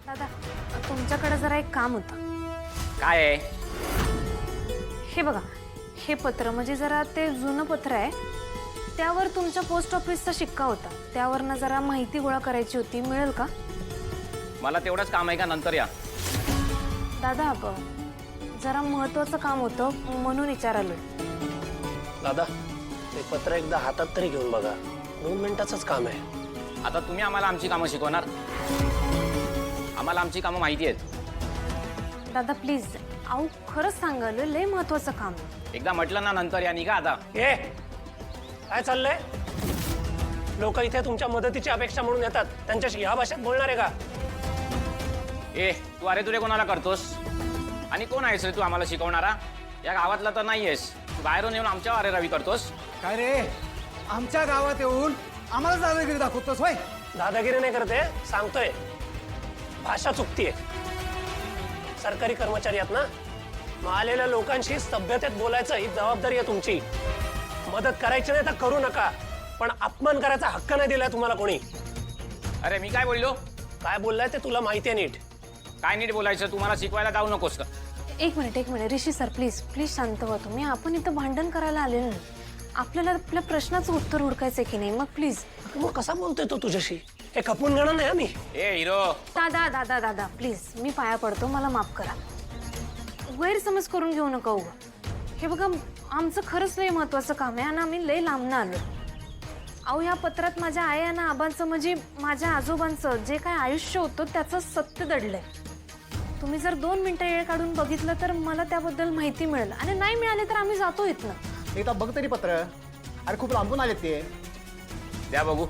दादा तुमच्याकडे जरा एक काम होतं. काय आहे? हे बघा, हे पत्र म्हणजे जरा ते जुनं पत्र आहे. त्यावर तुमच्या पोस्ट ऑफिसचा शिक्का होता. त्यावरनं जरा माहिती गोळा करायची होती. मिळेल का? मला तेवढंच काम आहे का? नंतर या. दादा जरा महत्वाचं काम होतं म्हणून विचारालोय. दादा ते पत्र एकदा हातात तरी घेऊन बघा. 2 मिनिटाचंच काम आहे. आता तुम्ही आम्हाला आमची कामं शिकवणार? आम्हाला आमची कामं माहिती आहेत. दादा प्लीज, अहो खरंच सांगालोय, लय महत्वाचं काम आहे. एकदा म्हटलं ना नंतर या. निघा आता. ए काय चाललंय? लोक इथे तुमच्या मदतीची अपेक्षा म्हणून येतात. त्यांच्याशी ह्या भाषेत बोलणार आहे का? ए तू अरे तुरे कोणाला करतोस? आणि कोण आहेस रे तू आम्हाला शिकवणारा? या गावातला तर नाही आहेस. तू बाहेरून येऊन आमच्या अरे रवी करतोस. काय रे, आमच्या गावात येऊन आम्हाला दादागिरी दाखवतोस होय? दादागिरी नाही करते, सांगतोय. भाषा चुकतीये. सरकारी कर्मचारी आहात ना, मग आलेल्या लोकांशी सभ्यतेत बोलायचं ही जबाबदारी आहे तुमची. मदत करायची नाही तर करू नका, पण अपमान करायचा हक्क नाही दिलाय तुम्हाला कोणी. अरे मी काय बोललो? काय बोललाय ते तुला माहिती आहे नीट. काय नीट बोलायचं? तुम्हाला शिकवायला जाऊ नकोस का? एक minute Rishi sir, please please शांत व्हा तुम्ही. आपण इथं भांडण करायला आलेलो नाही. आपल्याला आपल्या प्रश्नाचं उत्तर हुडकायचंय की नाही. मग प्लीज. मग कसा बोलतोय तो तुझ्याशी? हे खपून घेणार नाही मी. ए हिरो, दादा दादा दादा प्लीज, मी पाया पडतो, मला माफ करा. गैरसमज करून घेऊ नका उगा. हे बघा, आमचं खरंच लय महत्वाचं काम आहे आणि आम्ही लय लांबनं आलो. अहो ह्या पत्रात माझ्या आई आणि आबांचं म्हणजे माझ्या आजोबांचं जे काय आयुष्य होतं त्याचं सत्य दडलंय. तुम्ही जर 2 मिनिटं वेळ काढून बघितलं तर मला त्याबद्दल माहिती मिळेल. आणि नाही मिळाले तर आम्ही जातो इथनं. एकदा बघ तरी पत्र. अरे खूप लांबून आले ते. द्या बघू.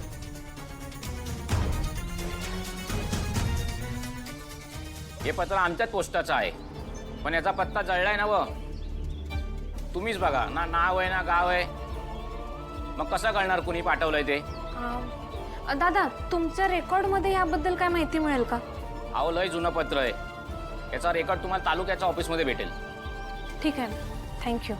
हे पत्र आमच्याच पोस्टाचं आहे, पण याचा पत्ता जळलाय ना. व तुम्हीच बघा ना. नाव आहे ना गाव आहे. मग कसं कळणार कुणी पाठवलंय ते? दादा तुमच्या रेकॉर्डमध्ये याबद्दल काय माहिती मिळेल का? अहो लय जुनं पत्र आहे. याचा रेकॉर्ड तुम्हाला तालुक्याच्या ऑफिसमध्ये भेटेल. ठीक आहे, थँक्यू.